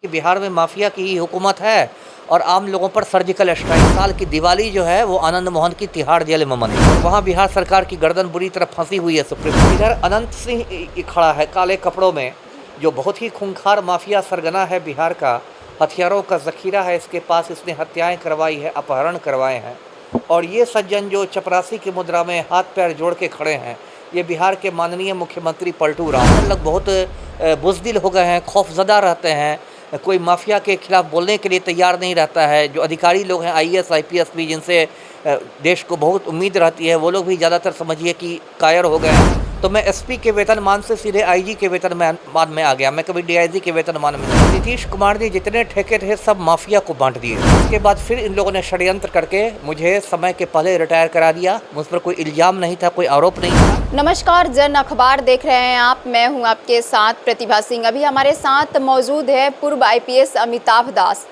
कि बिहार में माफिया की हुकूमत है और आम लोगों पर सर्जिकल स्ट्राइक। साल की दिवाली जो है वो आनंद मोहन की तिहाड़ जेल में मनी और वहाँ बिहार सरकार की गर्दन बुरी तरह फंसी हुई है सुप्रीम कोर्ट। इधर अनंत सिंह खड़ा है काले कपड़ों में, जो बहुत ही खूंखार माफिया सरगना है बिहार का, हथियारों का जखीरा है इसके पास, इसने हत्याएं करवाई है, अपहरण करवाए हैं। और ये सज्जन जो चपरासी की मुद्रा में हाथ पैर जोड़ के खड़े हैं, ये बिहार के माननीय मुख्यमंत्री पलटू राम लोग बहुत बुज़दिल हो गए हैं, खौफजदा रहते हैं। कोई माफिया के खिलाफ बोलने के लिए तैयार नहीं रहता है। जो अधिकारी लोग हैं आईएएस आईपीएस भी, जिनसे देश को बहुत उम्मीद रहती है, वो लोग भी ज़्यादातर समझिए कि कायर हो गए हैं। तो मैं एसपी के वेतनमान से सीधे आईजी के वेतनमान में आ गया, मैं कभी डीआईजी के वेतनमान में नहीं। नीतीश कुमार ने जितने ठेके थे सब माफिया को बांट दिए। उसके बाद फिर इन लोगों ने षड्यंत्र करके मुझे समय के पहले रिटायर करा दिया। मुझ पर कोई इल्ज़ाम नहीं था, कोई आरोप नहीं था। नमस्कार, जन अखबार देख रहे हैं आप। मैं हूं आपके साथ प्रतिभा सिंह। अभी हमारे साथ मौजूद है पूर्व आईपीएस अमिताभ दास,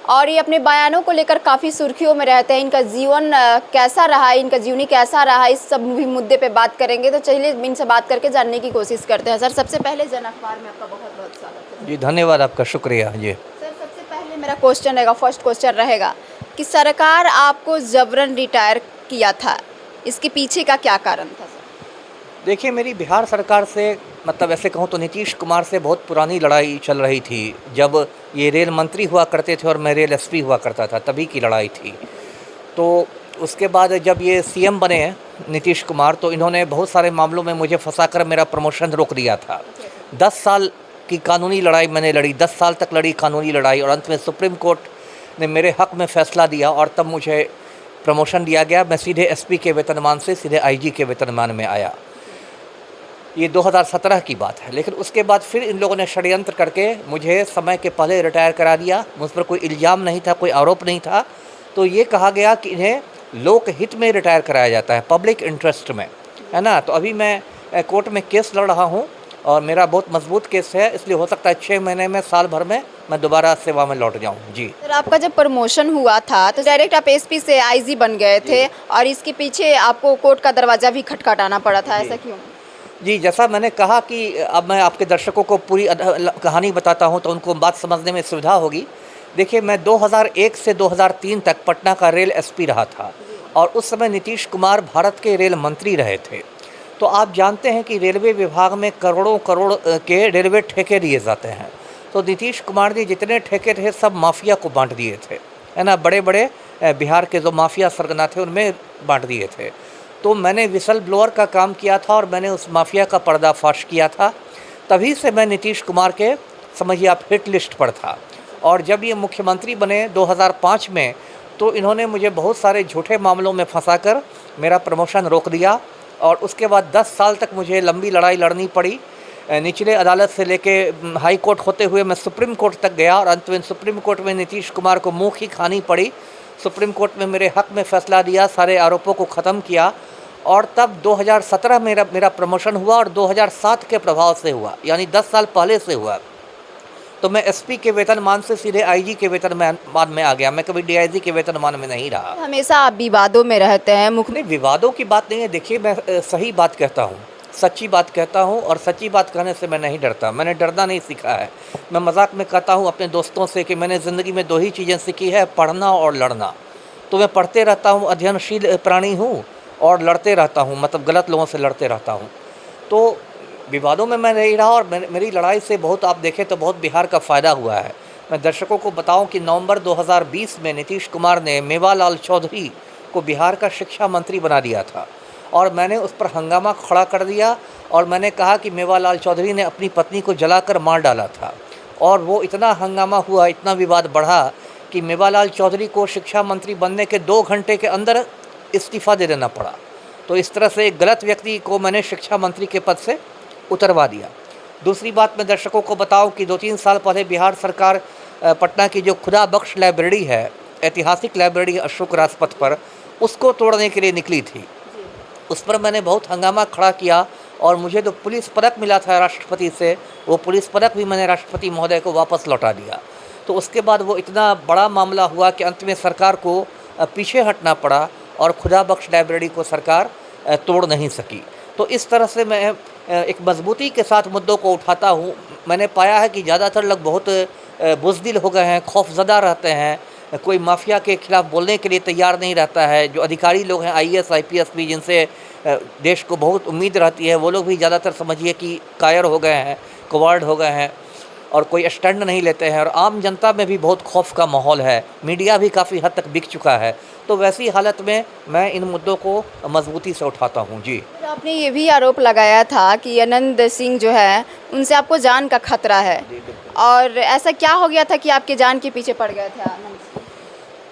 और ये अपने बयानों को लेकर काफ़ी सुर्खियों में रहते हैं। इनका जीवन कैसा रहा, इनका जीवनी कैसा रहा, इस सब भी मुद्दे पे बात करेंगे। तो चलिए इनसे बात करके जानने की कोशिश करते हैं। सर, सबसे पहले जन अखबार में आपका बहुत बहुत स्वागत है। जी धन्यवाद, आपका शुक्रिया। जी सर, सबसे पहले मेरा क्वेश्चन रहेगा, फर्स्ट क्वेश्चन रहेगा कि सरकार आपको जबरन रिटायर किया था, इसके पीछे का क्या कारण था? देखिए, मेरी बिहार सरकार से, मतलब ऐसे कहूँ तो नीतीश कुमार से बहुत पुरानी लड़ाई चल रही थी। जब ये रेल मंत्री हुआ करते थे और मैं रेल एसपी हुआ करता था, तभी की लड़ाई थी। तो उसके बाद जब ये सीएम बने नीतीश कुमार, तो इन्होंने बहुत सारे मामलों में मुझे फंसाकर मेरा प्रमोशन रोक दिया था। 10 साल की कानूनी लड़ाई मैंने लड़ी, 10 साल तक लड़ी कानूनी लड़ाई, और अंत में सुप्रीम कोर्ट ने मेरे हक़ में फ़ैसला दिया और तब मुझे प्रमोशन दिया गया। मैं सीधे एसपी के वेतनमान से सीधे आईजी के वेतनमान में आया। ये 2017 की बात है। लेकिन उसके बाद फिर इन लोगों ने षड्यंत्र करके मुझे समय के पहले रिटायर करा दिया। मुझ पर कोई इल्ज़ाम नहीं था, कोई आरोप नहीं था। तो ये कहा गया कि इन्हें लोक हित में रिटायर कराया जाता है, पब्लिक इंटरेस्ट में, है ना। तो अभी मैं कोर्ट में केस लड़ रहा हूँ और मेरा बहुत मजबूत केस है, इसलिए हो सकता है 6 महीने में, साल भर में मैं दोबारा सेवा में लौट जाऊँ। जी सर, आपका जब प्रमोशन हुआ था तो डायरेक्ट आप एसपी से आईजी बन गए थे, और इसके पीछे आपको कोर्ट का दरवाज़ा भी खटखटाना पड़ा था, ऐसा क्यों? जी, जैसा मैंने कहा कि अब मैं आपके दर्शकों को पूरी कहानी बताता हूं तो उनको बात समझने में सुविधा होगी। देखिए, मैं 2001 से 2003 तक पटना का रेल एसपी रहा था और उस समय नीतीश कुमार भारत के रेल मंत्री रहे थे। तो आप जानते हैं कि रेलवे विभाग में करोड़ों करोड़ के रेलवे ठेके दिए जाते हैं। तो नीतीश कुमार ने जितने ठेके थे सब माफिया को बांट दिए थे, है ना। बड़े बड़े बिहार के जो माफिया सरगना थे उनमें बांट दिए थे। तो मैंने विसल ब्लोअर का काम किया था और मैंने उस माफिया का पर्दाफाश किया था। तभी से मैं नीतीश कुमार के, समझिए आप, हिट लिस्ट पर था। और जब ये मुख्यमंत्री बने 2005 में, तो इन्होंने मुझे बहुत सारे झूठे मामलों में फंसाकर मेरा प्रमोशन रोक दिया और उसके बाद 10 साल तक मुझे लंबी लड़ाई लड़नी पड़ी। निचले अदालत से लेके हाई कोर्ट होते हुए मैं सुप्रीम कोर्ट तक गया और अंत में सुप्रीम कोर्ट में नीतीश कुमार को मुँह ही खानी पड़ी। सुप्रीम कोर्ट में मेरे हक़ में फ़ैसला दिया, सारे आरोपों को ख़त्म किया और तब 2017 मेरा प्रमोशन हुआ और 2007 के प्रभाव से हुआ, यानी 10 साल पहले से हुआ। तो मैं एसपी के वेतनमान से सीधे आईजी के वेतनमान में आ गया, मैं कभी डीआईजी के वेतनमान में नहीं रहा। हमेशा आप विवादों में रहते हैं। नहीं, विवादों की बात नहीं है। देखिए, मैं सही बात कहता हूँ, सच्ची बात कहता हूँ और सच्ची बात कहने से मैं नहीं डरता। मैंने डरना नहीं सीखा है। मैं मजाक में कहता हूँ अपने दोस्तों से कि मैंने ज़िंदगी में 2 ही चीज़ें सीखी है, पढ़ना और लड़ना। तो मैं पढ़ते रहता हूँ, अध्ययनशील प्राणी हूँ और लड़ते रहता हूँ, मतलब गलत लोगों से लड़ते रहता हूँ। तो विवादों में मैं नहीं रहा और मेरी लड़ाई से बहुत, आप देखें तो बहुत बिहार का फ़ायदा हुआ है। मैं दर्शकों को बताऊं कि नवंबर 2020 में नीतीश कुमार ने मेवालाल चौधरी को बिहार का शिक्षा मंत्री बना दिया था और मैंने उस पर हंगामा खड़ा कर दिया और मैंने कहा कि मेवालाल चौधरी ने अपनी पत्नी को जलाकर मार डाला था। और वो इतना हंगामा हुआ, इतना विवाद बढ़ा कि मेवालाल चौधरी को शिक्षा मंत्री बनने के 2 घंटे के अंदर इस्तीफ़ा दे देना पड़ा। तो इस तरह से एक गलत व्यक्ति को मैंने शिक्षा मंत्री के पद से उतरवा दिया। दूसरी बात मैं दर्शकों को बताऊं कि 2-3 साल पहले बिहार सरकार पटना की जो खुदा बख्श लाइब्रेरी है, ऐतिहासिक लाइब्रेरी अशोक राजपथ पर, उसको तोड़ने के लिए निकली थी। उस पर मैंने बहुत हंगामा खड़ा किया और मुझे जो पुलिस पदक मिला था राष्ट्रपति से, वो पुलिस पदक भी मैंने राष्ट्रपति महोदय को वापस लौटा दिया। तो उसके बाद वो इतना बड़ा मामला हुआ कि अंत में सरकार को पीछे हटना पड़ा और खुदा बख्श लाइब्रेरी को सरकार तोड़ नहीं सकी। तो इस तरह से मैं एक मजबूती के साथ मुद्दों को उठाता हूँ। मैंने पाया है कि ज़्यादातर लोग बहुत बुज़दिल हो गए हैं, खौफज़दा रहते हैं, कोई माफिया के खिलाफ़ बोलने के लिए तैयार नहीं रहता है। जो अधिकारी लोग हैं आईएएस, आईपीएस भी, जिनसे देश को बहुत उम्मीद रहती है, वो लोग भी ज़्यादातर समझिए कि कायर हो गए हैं, कवर्ड हो गए हैं और कोई स्टैंड नहीं लेते हैं और आम जनता में भी बहुत खौफ का माहौल है। मीडिया भी काफ़ी हद तक बिक चुका है। तो वैसी हालत में मैं इन मुद्दों को मजबूती से उठाता हूँ। जी। फिर आपने ये भी आरोप लगाया था कि आनंद सिंह जो है उनसे आपको जान का खतरा है, जी, बिल्कुल। और ऐसा क्या हो गया था कि आपके जान के पीछे पड़ गए थे आनंद सिंह?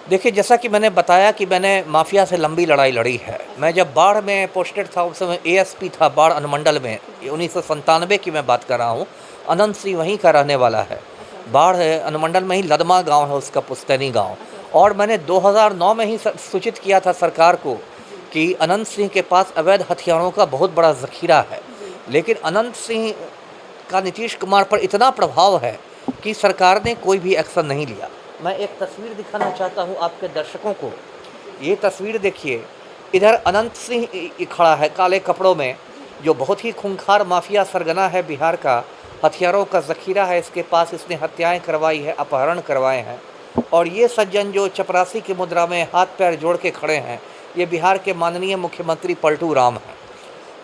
देखिए, जैसा कि मैंने बताया कि मैंने माफिया से लंबी लड़ाई लड़ी है। मैं जब बाढ़ में पोस्टेड था उस समय एएसपी था बाढ़ अनुमंडल में, 1997 की मैं बात कर रहा हूँ। अनंत सिंह वहीं का रहने वाला है। बाढ़ अनुमंडल में ही लदमा गांव है उसका, पुस्तैनी गांव। और मैंने 2009 में ही सूचित किया था सरकार को कि अनंत सिंह के पास अवैध हथियारों का बहुत बड़ा ज़ख़ीरा है। लेकिन अनंत सिंह का नीतीश कुमार पर इतना प्रभाव है कि सरकार ने कोई भी एक्शन नहीं लिया। मैं एक तस्वीर दिखाना चाहता हूँ आपके दर्शकों को। ये तस्वीर देखिए, इधर अनंत सिंह खड़ा है काले कपड़ों में, जो बहुत ही खूंखार माफिया सरगना है बिहार का। हथियारों का ज़ख़ीरा है इसके पास, इसने हत्याएं करवाई है, अपहरण करवाए हैं। और ये सज्जन जो चपरासी की मुद्रा में हाथ पैर जोड़ के खड़े हैं, ये बिहार के माननीय मुख्यमंत्री पलटू राम हैं।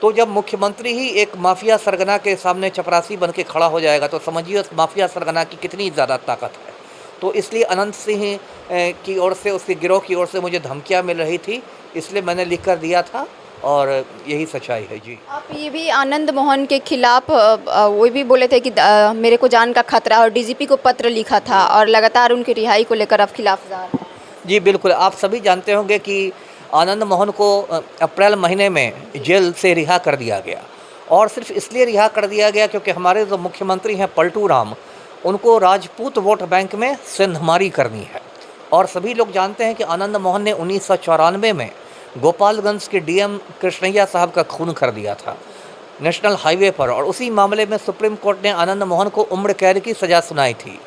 तो जब मुख्यमंत्री ही एक माफिया सरगना के सामने चपरासी बन के खड़ा हो जाएगा तो समझिए उस माफिया सरगना की कितनी ज़्यादा ताकत है। तो इसलिए अनंत सिंह की ओर से, उसके गिरोह की ओर से मुझे धमकियाँ मिल रही थी, इसलिए मैंने लिख कर दिया था और यही सच्चाई है। जी। आप ये भी आनंद मोहन के खिलाफ वो भी बोले थे कि मेरे को जान का खतरा, और डीजीपी को पत्र लिखा था और लगातार उनकी रिहाई को लेकर आप खिलाफजार हैं। जी बिल्कुल, आप सभी जानते होंगे कि आनंद मोहन को अप्रैल महीने में जेल से रिहा कर दिया गया, और सिर्फ इसलिए रिहा कर दिया गया क्योंकि हमारे जो मुख्यमंत्री हैं पलटू राम, उनको राजपूत वोट बैंक में सेंधमारी करनी है। और सभी लोग जानते हैं कि आनंद मोहन ने 1994 में गोपालगंज के डीएम कृष्णैया साहब का खून कर दिया था नेशनल हाईवे पर, और उसी मामले में सुप्रीम कोर्ट ने आनंद मोहन को उम्र कैद की सज़ा सुनाई थी।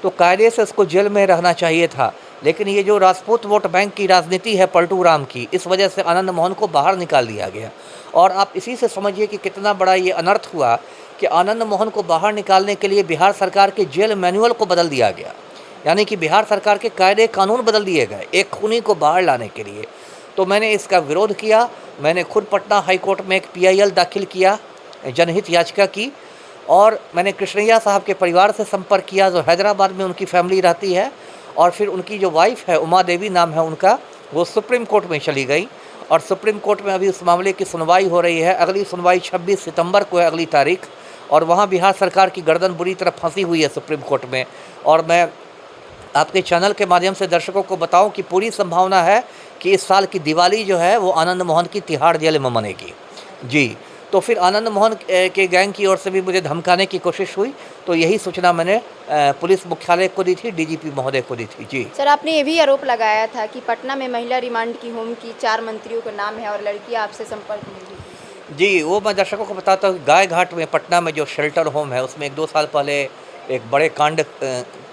तो कायदे से उसको जेल में रहना चाहिए था, लेकिन ये जो राजपूत वोट बैंक की राजनीति है पलटू राम की, इस वजह से आनंद मोहन को बाहर निकाल दिया गया। और आप इसी से समझिए कि कितना बड़ा ये अनर्थ हुआ कि आनंद मोहन को बाहर निकालने के लिए बिहार सरकार के जेल मैनुअल को बदल दिया गया, यानी कि बिहार सरकार के कायदे कानून बदल दिए गए एक खूनी को बाहर लाने के लिए। तो मैंने इसका विरोध किया। मैंने खुद पटना हाई कोर्ट में एक PIL दाखिल किया, जनहित याचिका की, और मैंने कृष्णैया साहब के परिवार से संपर्क किया जो हैदराबाद में उनकी फैमिली रहती है, और फिर उनकी जो वाइफ है उमा देवी नाम है उनका, वो सुप्रीम कोर्ट में चली गई, और सुप्रीम कोर्ट में अभी उस मामले की सुनवाई हो रही है। अगली सुनवाई 26 सितंबर को है, अगली तारीख, और वहाँ बिहार सरकार की गर्दन बुरी तरह फंसी हुई है सुप्रीम कोर्ट में। और मैं आपके चैनल के माध्यम से दर्शकों को बताऊं कि पूरी संभावना है कि इस साल की दिवाली जो है वो आनंद मोहन की तिहाड़ जेल में मनेगी। जी। तो फिर आनंद मोहन के गैंग की ओर से भी मुझे धमकाने की कोशिश हुई, तो यही सूचना मैंने पुलिस मुख्यालय को दी थी, DGP महोदय को दी थी। जी सर, आपने ये भी आरोप लगाया था कि पटना में महिला रिमांड की होम की 4 मंत्रियों का नाम है और लड़कियां आपसे संपर्क में हुई। जी, वो मैं दर्शकों को बताता हूँ। गाय घाट में पटना में जो शेल्टर होम है उसमें 1-2 साल पहले एक बड़े कांड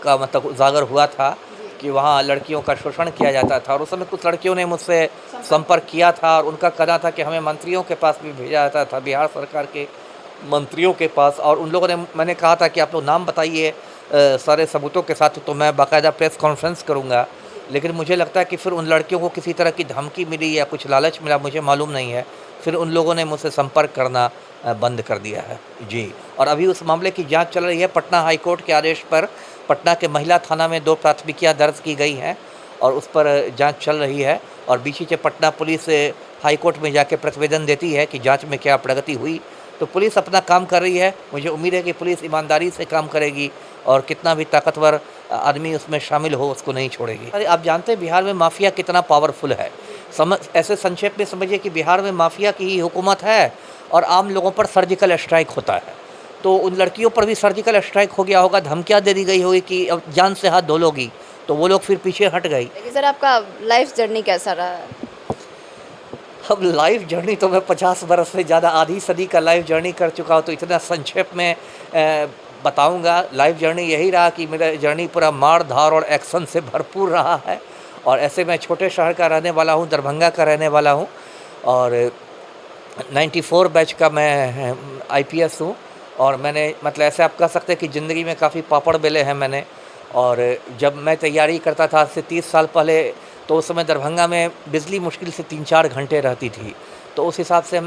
का मतलब उजागर हुआ था कि वहाँ लड़कियों का शोषण किया जाता था, और उस समय कुछ लड़कियों ने मुझसे संपर्क किया था और उनका कहना था कि हमें मंत्रियों के पास भी भेजा जाता था, बिहार सरकार के मंत्रियों के पास, और उन लोगों ने, मैंने कहा था कि आप लोग नाम बताइए सारे सबूतों के साथ, तो मैं बाकायदा प्रेस कॉन्फ्रेंस करूँगा। लेकिन मुझे लगता है कि फिर उन लड़कियों को किसी तरह की धमकी मिली या कुछ लालच मिला, मुझे मालूम नहीं है। फिर उन लोगों ने मुझसे संपर्क करना बंद कर दिया है। जी। और अभी उस मामले की जांच चल रही है। पटना हाई कोर्ट के आदेश पर पटना के महिला थाना में 2 प्राथमिकियां दर्ज की गई हैं और उस पर जांच चल रही है, और बीच पटना पुलिस हाई कोर्ट में जाके प्रतिवेदन देती है कि जांच में क्या प्रगति हुई। तो पुलिस अपना काम कर रही है। मुझे उम्मीद है कि पुलिस ईमानदारी से काम करेगी और कितना भी ताकतवर आदमी उसमें शामिल हो उसको नहीं छोड़ेगी। अरे आप जानते हैं बिहार में माफिया कितना पावरफुल है। ऐसे संक्षेप में समझिए कि बिहार में माफिया की ही हुकूमत है और आम लोगों पर सर्जिकल स्ट्राइक होता है। तो उन लड़कियों पर भी सर्जिकल स्ट्राइक हो गया होगा, धमकियाँ दे दी गई होगी कि अब जान से हाथ धो लोगी, तो वो लोग फिर पीछे हट गई। लेकिन सर, आपका लाइफ जर्नी कैसा रहा? अब लाइफ जर्नी तो मैं 50 बरस से ज़्यादा, आधी सदी का लाइफ जर्नी कर चुका हूँ, तो इतना संक्षेप में बताऊँगा। लाइफ जर्नी यही रहा कि मेरा जर्नी पूरा मार धार और एक्शन से भरपूर रहा है, और ऐसे मैं छोटे शहर का रहने वाला हूँ, दरभंगा का रहने वाला हूँ, और 94 बैच का मैं IPS हूँ। और मैंने मतलब ऐसे आप कह सकते हैं कि ज़िंदगी में काफ़ी पापड़ बेले हैं मैंने, और जब मैं तैयारी करता था आज से 30 साल पहले, तो उस समय दरभंगा में बिजली मुश्किल से 3-4 घंटे रहती थी। तो उस हिसाब से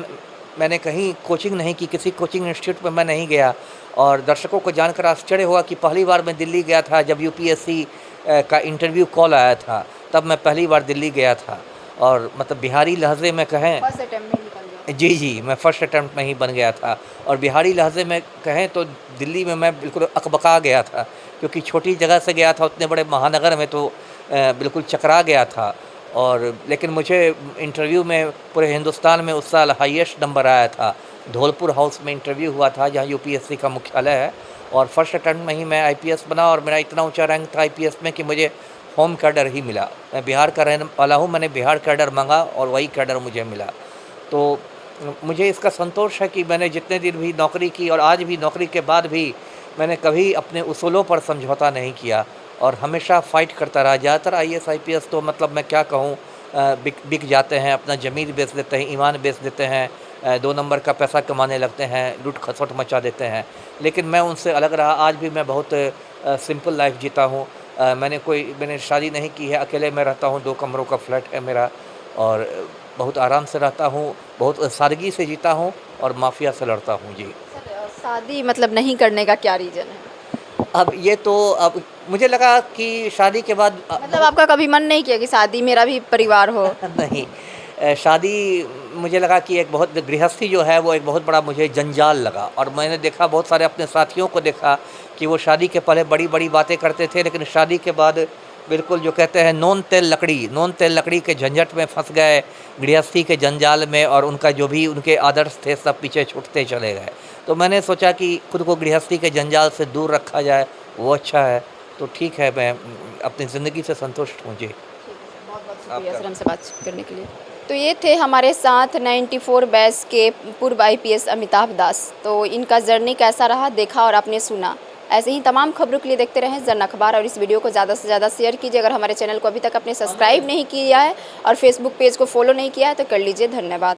मैंने कहीं कोचिंग नहीं की, किसी कोचिंग इंस्टीट्यूट में मैं नहीं गया। और दर्शकों को जानकर आश्चर्य हुआ कि पहली बार मैं दिल्ली गया था जब यूपीएससी का इंटरव्यू कॉल आया था, तब मैं पहली बार दिल्ली गया था। और मतलब बिहारी लहजे में कहें, फर्स्ट अटेम्प्ट में निकल गया। जी, मैं फर्स्ट अटेम्प्ट में ही बन गया था। और बिहारी लहजे में कहें तो दिल्ली में मैं बिल्कुल अकबका गया था, क्योंकि छोटी जगह से गया था, उतने बड़े महानगर में तो बिल्कुल चकरा गया था। और लेकिन मुझे इंटरव्यू में पूरे हिंदुस्तान में उस साल हाईएस्ट नंबर आया था। धौलपुर हाउस में इंटरव्यू हुआ था, जहाँ यूपीएससी का मुख्यालय है, और फर्स्ट अटेम्प्ट में ही मैं आईपीएस बना। और मेरा इतना ऊंचा रैंक था आईपीएस में कि मुझे होम कैडर ही मिला। मैं बिहार का रहने वाला हूँ, मैंने बिहार कैडर मांगा और वही कैडर मुझे मिला। तो मुझे इसका संतोष है कि मैंने जितने दिन भी नौकरी की और आज भी नौकरी के बाद भी मैंने कभी अपने उसूलों पर समझौता नहीं किया और हमेशा फ़ाइट करता रहा। ज़्यादातर आईएएस आईपीएस तो मतलब मैं क्या कहूँ, बिक जाते हैं, अपना ज़मीन बेच देते हैं, ईमान बेच देते हैं, 2 नंबर का पैसा कमाने लगते हैं, लूट खसोट मचा देते हैं। लेकिन मैं उनसे अलग रहा। आज भी मैं बहुत सिंपल लाइफ जीता हूँ। मैंने शादी नहीं की है, अकेले मैं रहता हूँ, 2 कमरों का फ्लैट है मेरा, और बहुत आराम से रहता हूँ, बहुत सादगी से जीता हूँ और माफिया से लड़ता हूँ। जी। सर, शादी मतलब नहीं करने का क्या रीज़न है? अब ये तो अब मुझे लगा कि शादी के बाद मतलब आपका कभी मन नहीं किया कि शादी मेरा भी परिवार हो? नहीं, शादी मुझे लगा कि एक बहुत गृहस्थी जो है वो एक बहुत बड़ा मुझे जंजाल लगा। और मैंने देखा, बहुत सारे अपने साथियों को देखा कि वो शादी के पहले बड़ी बड़ी बातें करते थे, लेकिन शादी के बाद बिल्कुल जो कहते हैं नोन तेल लकड़ी के झंझट में फंस गए, गृहस्थी के जंजाल में, और उनका जो भी उनके आदर्श थे सब पीछे छूटते चले गए। तो मैंने सोचा कि खुद को गृहस्थी के जंजाल से दूर रखा जाए, वो अच्छा है। तो ठीक है, मैं अपनी ज़िंदगी से संतुष्ट हूँ। जी। बहुत बहुत शुक्रिया सर हमसे बात करने के लिए। तो ये थे हमारे साथ 94 बैच के पूर्व आईपीएस अमिताभ दास। तो इनका जर्नी कैसा रहा देखा और आपने सुना। ऐसे ही तमाम खबरों के लिए देखते रहें जन अखबार, और इस वीडियो को ज़्यादा से ज़्यादा शेयर कीजिए। अगर हमारे चैनल को अभी तक आपने सब्सक्राइब नहीं किया है और फेसबुक पेज को फॉलो नहीं किया है तो कर लीजिए। धन्यवाद।